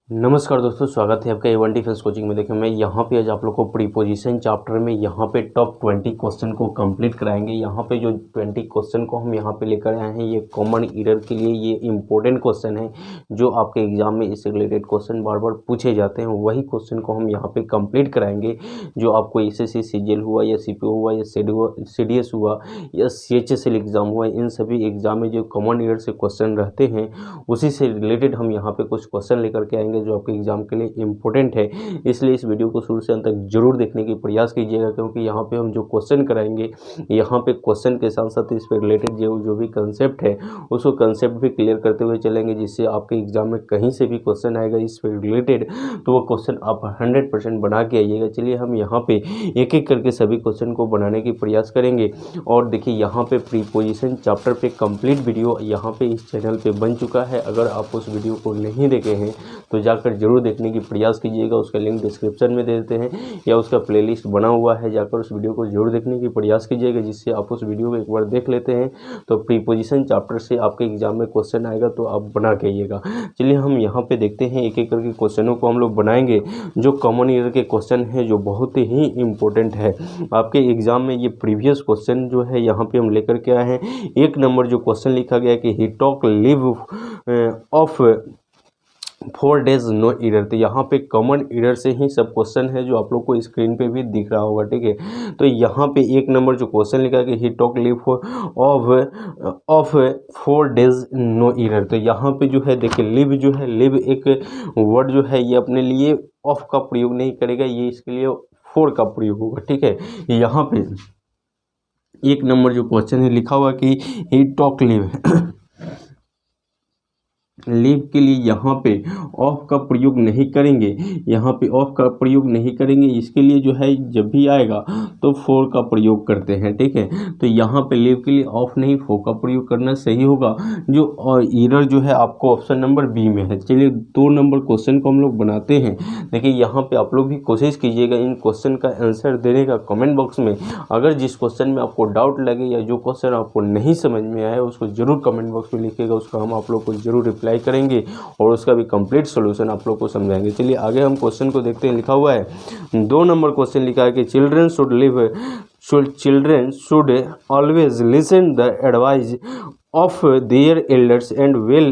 नमस्कार दोस्तों, स्वागत है आपका A1 डिफेंस कोचिंग में। देखिए, मैं यहाँ पे आज आप लोग को प्रीपोजिशन चैप्टर में यहाँ पे टॉप 20 क्वेश्चन को कंप्लीट कराएंगे। यहाँ पे जो 20 क्वेश्चन को हम यहाँ पे लेकर आए हैं, ये कॉमन ईरर के लिए ये इंपॉर्टेंट क्वेश्चन है जो आपके एग्जाम में इससे रिलेटेड क्वेश्चन बार बार पूछे जाते हैं। वही क्वेश्चन को हम यहाँ पे कंप्लीट कराएंगे जो आपको SSC CGL हुआ या CPO हुआ या CDS हुआ या CHSL एग्जाम हुआ, इन सभी एग्जाम में जो कॉमन ईरर से क्वेश्चन रहते हैं उसी से रिलेटेड हम यहाँ पे कुछ क्वेश्चन लेकर के आएंगे जो आपके एग्जाम के लिए इम्पोर्टेंट है। इसलिए इस वीडियो को शुरू से अंत तक जरूर देखने की प्रयास कीजिएगा, क्योंकि यहाँ पे हम जो क्वेश्चन कराएंगे, यहाँ पे क्वेश्चन के साथ साथ इस पर रिलेटेड जो भी कंसेप्ट है उसको कंसेप्ट भी क्लियर करते हुए चलेंगे, जिससे आपके एग्जाम में कहीं से भी क्वेश्चन आएगा इस पर रिलेटेड तो वो क्वेश्चन आप 100% बना के आइएगा। चलिए हम यहाँ पे एक एक करके सभी क्वेश्चन को बनाने की प्रयास करेंगे। और देखिए, यहाँ पे प्रीपोजिशन चैप्टर पे कंप्लीट वीडियो यहाँ पे इस चैनल पे बन चुका है। अगर आप उस वीडियो को नहीं देखे हैं तो जाकर जरूर देखने की प्रयास कीजिएगा। उसका लिंक डिस्क्रिप्शन में दे देते हैं या उसका प्लेलिस्ट बना हुआ है, जाकर उस वीडियो को जरूर देखने की प्रयास कीजिएगा, जिससे आप उस वीडियो को एक बार देख लेते हैं तो प्रीपोजिशन चैप्टर से आपके एग्जाम में क्वेश्चन आएगा तो आप बना के आइएगा। चलिए हम यहाँ पे देखते हैं, एक एक करके क्वेश्चनों को हम लोग बनाएंगे जो कॉमन ईयर के क्वेश्चन है, जो बहुत ही इंपॉर्टेंट है आपके एग्जाम में। ये प्रीवियस क्वेश्चन जो है यहाँ पे हम लेकर के आए हैं। 1 नंबर जो क्वेश्चन लिखा गया है कि he talk live of 4 days no error, तो यहाँ पे कॉमन एरर से ही सब क्वेश्चन है जो आप लोग को स्क्रीन पे भी दिख रहा होगा। ठीक है, तो यहाँ पे 1 नंबर जो क्वेश्चन लिखा है कि he talk live of 4 days no error, तो यहाँ पे जो है देखिए, लिव जो है, लिव एक वर्ड जो है ये अपने लिए ऑफ का प्रयोग नहीं करेगा, ये इसके लिए 4 का प्रयोग होगा। ठीक है, यहाँ पे 1 नंबर जो क्वेश्चन है लिखा हुआ कि ही टॉक लिव लिव के लिए यहाँ पे ऑफ का प्रयोग नहीं करेंगे, यहाँ पे ऑफ का प्रयोग नहीं करेंगे। इसके लिए जो है जब भी आएगा तो 4 का प्रयोग करते हैं। ठीक है, तो यहाँ पे लिव के लिए ऑफ नहीं 4 का प्रयोग करना सही होगा। जो एरर जो है आपको ऑप्शन नंबर बी में है। चलिए 2 नंबर क्वेश्चन को हम लोग बनाते हैं। देखिए, यहाँ पे आप लोग भी कोशिश कीजिएगा इन क्वेश्चन का आंसर देने का कमेंट बॉक्स में। अगर जिस क्वेश्चन में आपको डाउट लगे या जो क्वेश्चन आपको नहीं समझ में आया उसको जरूर कमेंट बॉक्स में लिखिएगा, उसका हम आप लोग को जरूर रिप्लाई करेंगे और उसका भी कंप्लीट सॉल्यूशन आप लोग को समझाएंगे। चलिए आगे हम क्वेश्चन को देखते हैं। लिखा हुआ है 2 नंबर क्वेश्चन लिखा है कि children should always listen the advice of their elders and well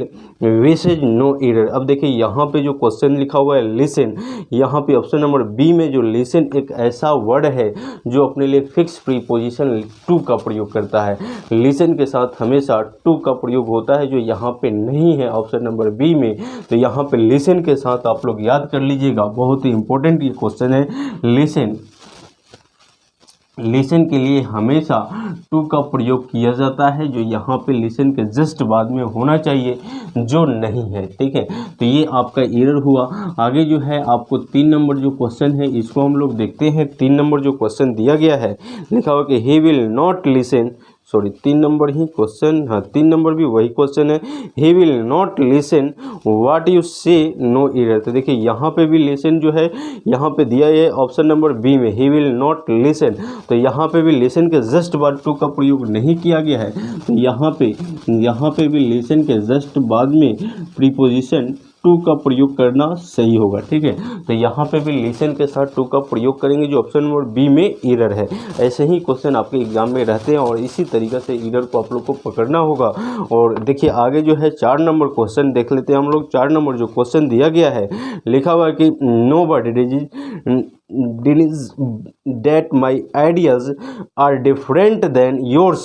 wishes no error. अब देखिए, यहाँ पे जो क्वेश्चन लिखा हुआ है लिसन, यहाँ पे ऑप्शन नंबर बी में जो लिसन एक ऐसा वर्ड है जो अपने लिए फिक्स प्रीपोजिशन टू का प्रयोग करता है। लिसन के साथ हमेशा टू का प्रयोग होता है, जो यहाँ पे नहीं है ऑप्शन नंबर बी में। तो यहाँ पे लिसन के साथ आप लोग याद कर लीजिएगा, बहुत ही इंपॉर्टेंट ये क्वेश्चन है। लिसन के लिए हमेशा टू का प्रयोग किया जाता है, जो यहाँ पे लिसन के जस्ट बाद में होना चाहिए, जो नहीं है। ठीक है, तो ये आपका एरर हुआ। आगे जो है आपको 3 नंबर जो क्वेश्चन है इसको हम लोग देखते हैं। 3 नंबर जो क्वेश्चन दिया गया है, लिखा हुआ कि he will not listen, 3 number he question, हाँ 3 नंबर भी वही क्वेश्चन है। He will not listen what you से नो एरर, तो देखिए यहाँ पे भी लिसन जो है यहाँ पे दिया है ऑप्शन नंबर बी में, ही विल नॉट लिसन, तो यहाँ पे भी लिसन के जस्ट बाद टू का प्रयोग नहीं किया गया है। तो यहाँ पे भी लिसन के जस्ट बाद में प्रीपोजिशन टू का प्रयोग करना सही होगा। ठीक है, तो यहाँ पे भी लिसन के साथ टू का प्रयोग करेंगे, जो ऑप्शन नंबर बी में एरर है। ऐसे ही क्वेश्चन आपके एग्जाम में रहते हैं और इसी तरीक़े से एरर को आप लोग को पकड़ना होगा। और देखिए आगे जो है 4 नंबर क्वेश्चन देख लेते हैं हम लोग। 4 नंबर जो क्वेश्चन दिया गया है, लिखा हुआ है कि nobody denies that my ideas are different than yours।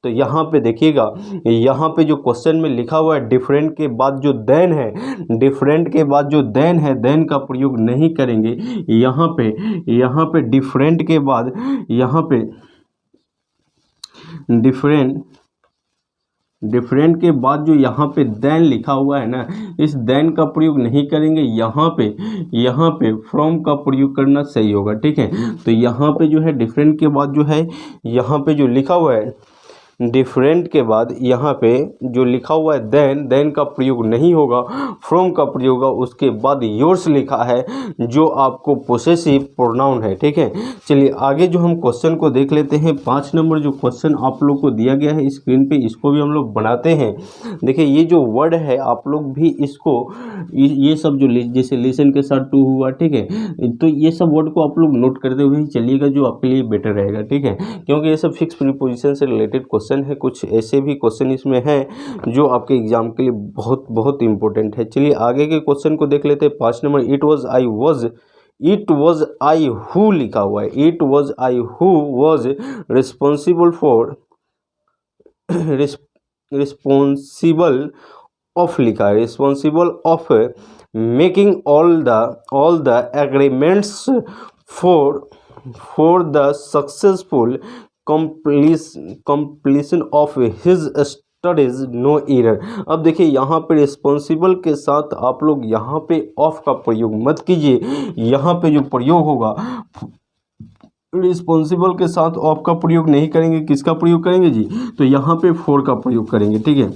तो यहाँ पे देखिएगा, यहाँ पे जो क्वेश्चन में लिखा हुआ है डिफरेंट के बाद जो देन है, डिफरेंट के बाद जो देन है, देन का प्रयोग नहीं करेंगे। यहाँ पे डिफरेंट के बाद, यहाँ पे डिफरेंट के बाद जो यहाँ पे देन लिखा हुआ है ना, इस देन का प्रयोग नहीं करेंगे। यहाँ पे फ्रॉम का प्रयोग करना सही होगा। ठीक है, तो यहाँ पे जो है डिफरेंट के बाद जो है यहाँ पे जो लिखा हुआ है डिफरेंट के बाद यहाँ पे जो लिखा हुआ है देन का प्रयोग नहीं होगा, फ्रॉम का प्रयोग होगा। उसके बाद योर्स लिखा है जो आपको पोसेसिव प्रोनाउन है, ठीक है। चलिए आगे जो हम क्वेश्चन को देख लेते हैं। 5 नंबर जो क्वेश्चन आप लोग को दिया गया है स्क्रीन पे, इसको भी हम लोग बनाते हैं। देखिए ये जो वर्ड है आप लोग भी इसको ये सब जो जैसे लिसन के साथ टू हुआ, ठीक है, तो ये सब वर्ड को आप लोग नोट करते हुए ही चलिएगा, जो आपके लिए बेटर रहेगा, ठीक है, क्योंकि ये सब फिक्स प्रीपोजिशन से रिलेटेड क्वेश्चन है। कुछ ऐसे भी क्वेश्चन इसमें हैं जो आपके एग्जाम के लिए बहुत बहुत इंपॉर्टेंट है। चलिए आगे के क्वेश्चन को देख लेते हैं। 5 number it was I who लिखा हुआ है। It was I who was responsible for responsible of लिखा है, responsible of making all the agreements for the successful completion of his studies, no error। अब देखिए यहाँ पे रिस्पॉन्सिबल के साथ आप लोग यहाँ पे ऑफ का प्रयोग मत कीजिए। यहाँ पे जो प्रयोग होगा रिस्पॉन्सिबल के साथ ऑफ का प्रयोग नहीं करेंगे, किसका प्रयोग करेंगे जी, तो यहाँ पे फॉर का प्रयोग करेंगे, ठीक है।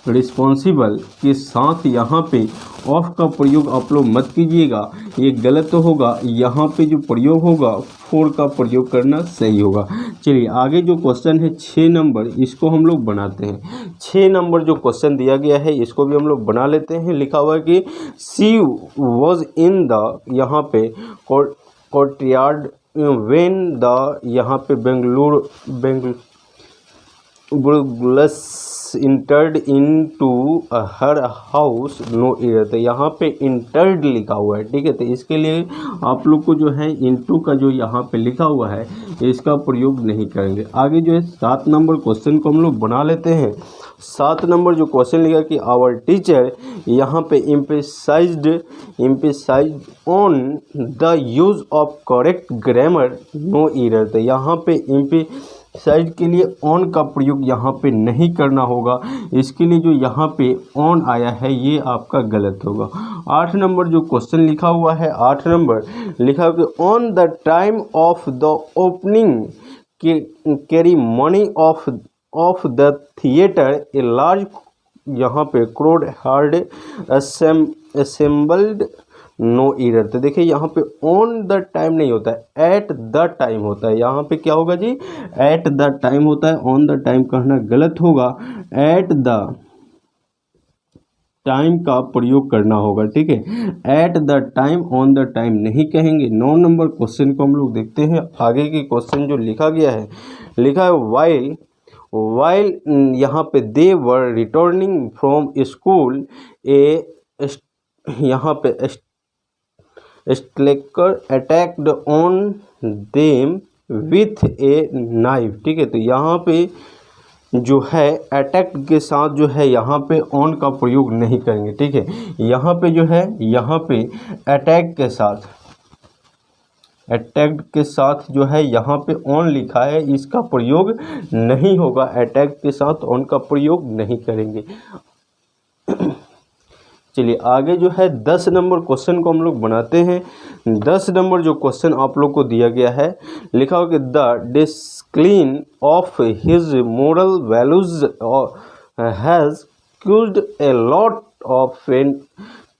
रिस्पॉन्सिबल के साथ यहाँ पे ऑफ का प्रयोग आप लोग मत कीजिएगा, ये गलत होगा। यहाँ पे जो प्रयोग होगा फॉर का प्रयोग करना सही होगा। चलिए आगे जो क्वेश्चन है 6 नंबर, इसको हम लोग बनाते हैं। 6 नंबर जो क्वेश्चन दिया गया है इसको भी हम लोग बना लेते हैं। लिखा हुआ है कि सी वॉज इन द यहाँ पे कोर्टयार्ड व्हेन द यहाँ पे Bengaluru entered into her house, no error. तो यहाँ पे इंटर्ड लिखा हुआ है, ठीक है, तो इसके लिए आप लोग को जो है इनटू का जो यहाँ पे लिखा हुआ है इसका प्रयोग नहीं करेंगे। आगे जो है 7 नंबर क्वेश्चन को हम लोग बना लेते हैं। 7 नंबर जो क्वेश्चन लिखा कि आवर टीचर यहाँ पे emphasized on the use of correct grammar, no error. तो यहाँ पे साइड के लिए ऑन का प्रयोग यहाँ पे नहीं करना होगा, इसके लिए जो यहाँ पे ऑन आया है ये आपका गलत होगा। 8 नंबर जो क्वेश्चन लिखा हुआ है, 8 नंबर लिखा हुआ कि on the time of the opening ceremony of the theatre a large यहाँ पे crowd had assembled, no error. तो देखिए यहाँ पे ऑन द टाइम नहीं होता है, एट द टाइम होता है। यहाँ पे क्या होगा जी, एट द टाइम होता है, ऑन द टाइम कहना गलत होगा, एट द टाइम का प्रयोग करना होगा, ठीक है, at the time, on the time नहीं कहेंगे। 9 नंबर क्वेश्चन को हम लोग देखते हैं। आगे के क्वेश्चन जो लिखा गया है, लिखा है वाइल यहाँ पे they were returning from school यहाँ पे slacker attacked on them with a knife, ठीक है। तो यहाँ पे जो है अटैक के साथ जो है यहाँ पे ऑन का प्रयोग नहीं करेंगे, ठीक है। यहाँ पे जो है यहाँ पे अटैक के साथ जो है यहाँ पे ऑन लिखा है, इसका प्रयोग नहीं होगा। अटैक के साथ ऑन का प्रयोग नहीं करेंगे। चलिए आगे जो है 10 नंबर क्वेश्चन को हम लोग बनाते हैं। 10 नंबर जो क्वेश्चन आप लोग को दिया गया है, लिखा हो कि the decline of his moral values has caused a lot of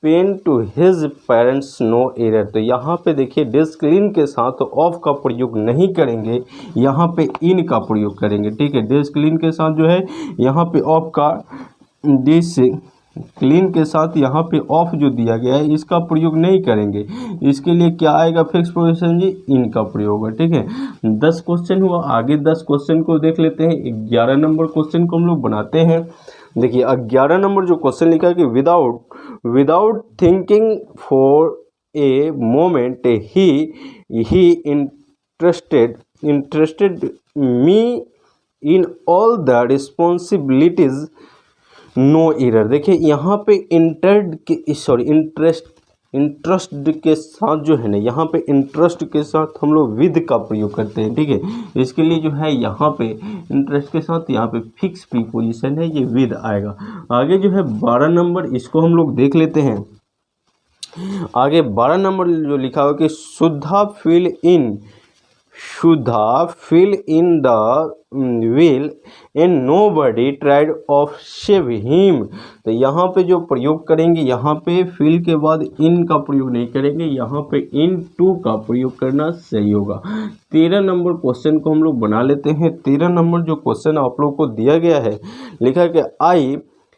pain to his parents, no error. तो यहाँ पे देखिए डिस्क्लीन के साथ ऑफ का प्रयोग नहीं करेंगे, यहाँ पे इन का प्रयोग करेंगे, ठीक है। डिस्क्लीन के साथ जो है यहाँ पे ऑफ का, क्लीन के साथ यहाँ पे ऑफ जो दिया गया है इसका प्रयोग नहीं करेंगे। इसके लिए क्या आएगा, फिक्स प्रोपोजिशन जी, इनका प्रयोग है, ठीक है। 10 क्वेश्चन हुआ। आगे 10 क्वेश्चन को देख लेते हैं। 11 नंबर क्वेश्चन को हम लोग बनाते हैं। देखिए 11 नंबर जो क्वेश्चन लिखा है कि without thinking for a moment he interested me in all the responsibilities, no error. देखिए यहाँ पे इंटरेस्ट के साथ जो है ना, यहाँ पे इंटरेस्ट के साथ हम लोग विद का प्रयोग करते हैं, ठीक है। इसके लिए जो है यहाँ पे इंटरेस्ट के साथ यहाँ पे फिक्स प्रीपोजिशन है, ये विद आएगा। आगे जो है 12 नंबर, इसको हम लोग देख लेते हैं। आगे 12 नंबर जो लिखा हुआ कि सुधा Shudha fill in the wheel and nobody tried of save him। तो यहाँ पे जो प्रयोग करेंगे, यहाँ पे fill के बाद in का प्रयोग नहीं करेंगे, यहाँ पे in to का प्रयोग करना सही होगा। 13 नंबर क्वेश्चन को हम लोग बना लेते हैं। 13 नंबर जो क्वेश्चन आप लोग को दिया गया है, लिखा है कि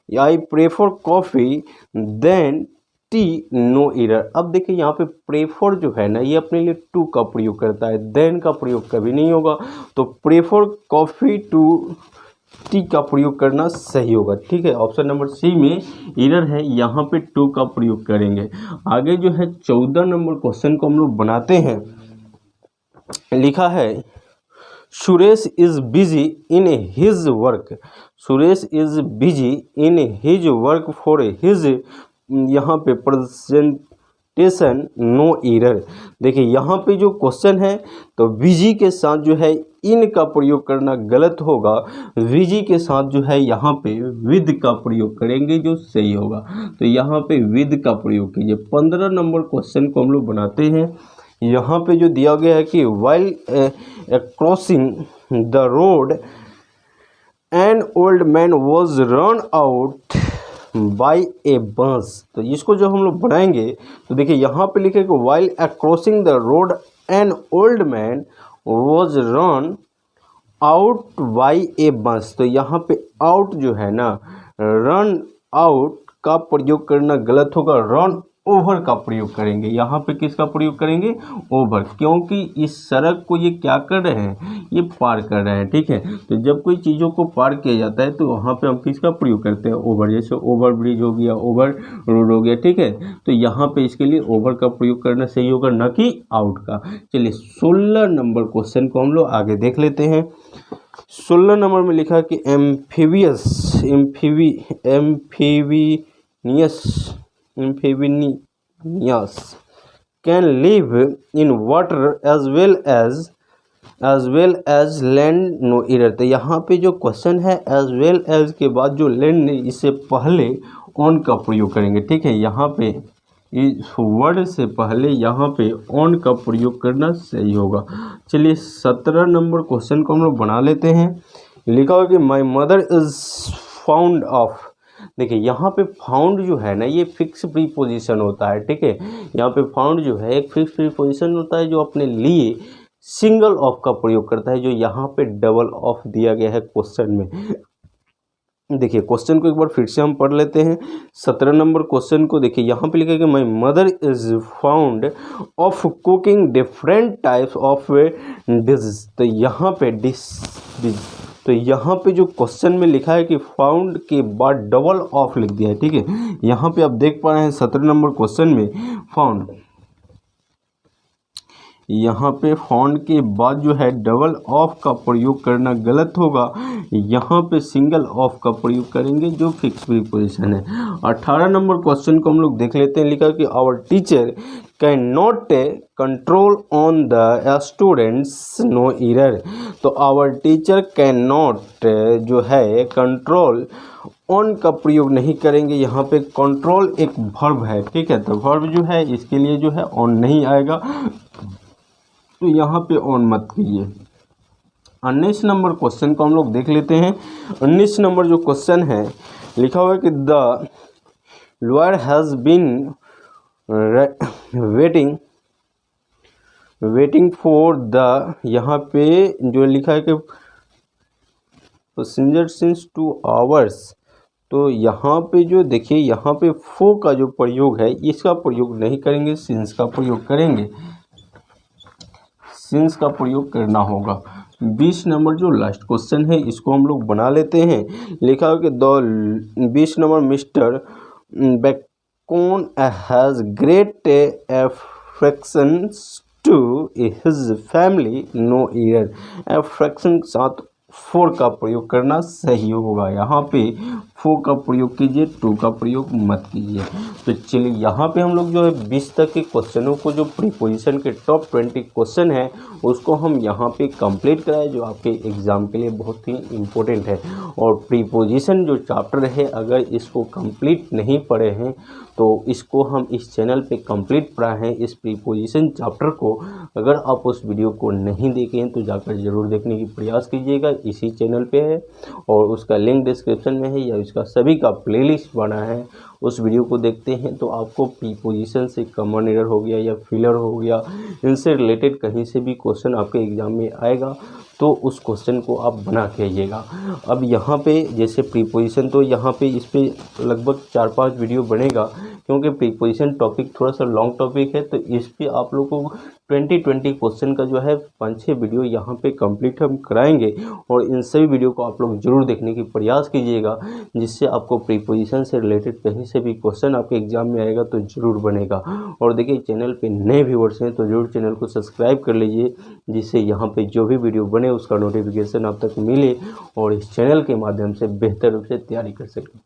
I prefer coffee than tea, no error. अब देखिए यहाँ पे प्रेफर जो है ना, ये अपने लिए टू का प्रयोग करता है, देन का प्रयोग कभी नहीं होगा। तो प्रेफर कॉफ़ी टू टी का प्रयोग करना सही होगा। ठीक है, ऑप्शन नंबर सी में एरर है, यहाँ पे टू का प्रयोग करेंगे। आगे जो है 14 नंबर क्वेश्चन को हम लोग बनाते हैं। लिखा है Suresh is busy in his work. Suresh is busy in his work for his, यहाँ पे प्रेजेंटेशन, नो एरर। देखिए यहाँ पे जो क्वेश्चन है, तो बिजी के साथ जो है इन का प्रयोग करना गलत होगा, बिजी के साथ जो है यहाँ पे विद का प्रयोग करेंगे जो सही होगा। तो यहाँ पे विद का प्रयोग कीजिए। 15 नंबर क्वेश्चन को हम लोग बनाते हैं। यहाँ पे जो दिया गया है कि while crossing the road an old man was run out by a bus. तो इसको जो हम लोग बनाएंगे, तो देखिए यहाँ पे लिखे कि while crossing the road an old man was run out by a bus. तो यहाँ पे आउट जो है ना, रन आउट का प्रयोग करना गलत होगा, रन ओवर का प्रयोग करेंगे। यहाँ पे किसका प्रयोग करेंगे? ओवर, क्योंकि इस सड़क को ये क्या कर रहे हैं? ये पार कर रहे हैं। ठीक है, तो जब कोई चीज़ों को पार किया जाता है तो वहाँ पे हम किसका प्रयोग करते हैं? ओवर। जैसे ओवर ब्रिज हो गया, ओवर रोड हो गया। ठीक है, तो यहाँ पे इसके लिए ओवर का प्रयोग करना सही होगा, न कि आउट का। चलिए 16 नंबर क्वेश्चन को हम लोग आगे देख लेते हैं। 16 नंबर में लिखा कि amphibians can live in water as well as land, no error। तो यहाँ पे जो क्वेश्चन है as well as के बाद जो land है, इससे पहले on का प्रयोग करेंगे। ठीक है, यहाँ पे इस वर्ड से पहले यहाँ पे on का प्रयोग करना सही होगा। चलिए 17 नंबर क्वेश्चन को हम लोग बना लेते हैं। लिखा हुआ कि my mother is found of. देखिए यहाँ पे फाउंड जो है ना, ये फिक्स प्रीपोजिशन होता है। ठीक है, यहाँ पे फाउंड जो है एक फिक्स प्रीपोजिशन होता है जो अपने लिए सिंगल ऑफ का प्रयोग करता है, जो यहाँ पे डबल ऑफ दिया गया है क्वेश्चन में। देखिए क्वेश्चन को एक बार फिर से हम पढ़ लेते हैं। 17 नंबर क्वेश्चन को देखिए, यहाँ पे लिखा है कि my mother is found of cooking different types of dishes. तो यहाँ पे तो यहाँ पे जो क्वेश्चन में लिखा है कि फाउंड के बाद डबल ऑफ लिख दिया है। ठीक है, यहाँ पे आप देख पा रहे हैं 17 नंबर क्वेश्चन में फाउंड, यहाँ पे फाउंड के बाद जो है डबल ऑफ का प्रयोग करना गलत होगा, यहाँ पे सिंगल ऑफ का प्रयोग करेंगे जो फिक्स प्रीपोजिशन है। 18 नंबर क्वेश्चन को हम लोग देख लेते हैं। लिखा कि our teacher can not control on the students, no error. तो आवर टीचर कैन नॉट जो है कंट्रोल ऑन का प्रयोग नहीं करेंगे, यहाँ पे कंट्रोल एक वर्ब है। ठीक है, तो वर्ब जो है इसके लिए जो है ऑन नहीं आएगा, तो यहाँ पे ऑन मत कीजिए। 19 नंबर क्वेश्चन को हम लोग देख लेते हैं। 19 नंबर जो क्वेश्चन है, लिखा हुआ है कि the lawyer has been waiting for the, यहाँ पे जो लिखा है कि पैसेंजर सिंस 2 आवर्स। तो यहाँ पे जो देखिए, यहाँ पे फो का जो प्रयोग है इसका प्रयोग नहीं करेंगे, सिंस का प्रयोग करेंगे, सिंस का प्रयोग करना होगा। 20 नंबर जो लास्ट क्वेश्चन है इसको हम लोग बना लेते हैं। लिखा है कि 20 number Mister Bacon has great affections to his family, no error. Affection के साथ फोर का प्रयोग करना सही होगा। यहाँ पे फोर का प्रयोग कीजिए, टू का प्रयोग मत कीजिए। तो चलिए यहाँ पे हम लोग जो है 20 तक के क्वेश्चनों को, जो प्रीपोजिशन के टॉप 20 क्वेश्चन है उसको हम यहाँ पे कंप्लीट कराए, जो आपके एग्ज़ाम के लिए बहुत ही इम्पोर्टेंट है। और प्रीपोजिशन जो चैप्टर है, अगर इसको कंप्लीट नहीं पढ़े हैं तो इसको हम इस चैनल पे कंप्लीट पढ़ाए हैं। इस प्रीपोजिशन चैप्टर को अगर आप उस वीडियो को नहीं देखे हैं तो जाकर ज़रूर देखने की प्रयास कीजिएगा, इसी चैनल पे है और उसका लिंक डिस्क्रिप्शन में है, या इसका सभी का प्लेलिस्ट बना है। उस वीडियो को देखते हैं तो आपको प्रीपोजिशन से कॉमन एरर हो गया या फिलर हो गया, इनसे रिलेटेड कहीं से भी क्वेश्चन आपके एग्ज़ाम में आएगा तो उस क्वेश्चन को आप बना के आइएगा। अब यहाँ पे जैसे प्रीपोजिशन, तो यहाँ पे इस पे लगभग 4-5 वीडियो बनेगा, क्योंकि प्रीपोजिशन टॉपिक थोड़ा सा लॉन्ग टॉपिक है। तो इस पे आप लोगों को 20 क्वेश्चन का जो है 5-6 वीडियो यहाँ पे कंप्लीट हम कराएंगे, और इन सभी वीडियो को आप लोग जरूर देखने की प्रयास कीजिएगा, जिससे आपको प्रीपोजिशन से रिलेटेड कहीं से भी क्वेश्चन आपके एग्जाम में आएगा तो ज़रूर बनेगा। और देखिए, चैनल पे नए व्यूअर्स हैं तो जरूर चैनल को सब्सक्राइब कर लीजिए, जिससे यहाँ पे जो भी वीडियो बने उसका नोटिफिकेशन आप तक मिले और इस चैनल के माध्यम से बेहतर रूप से तैयारी कर सकें।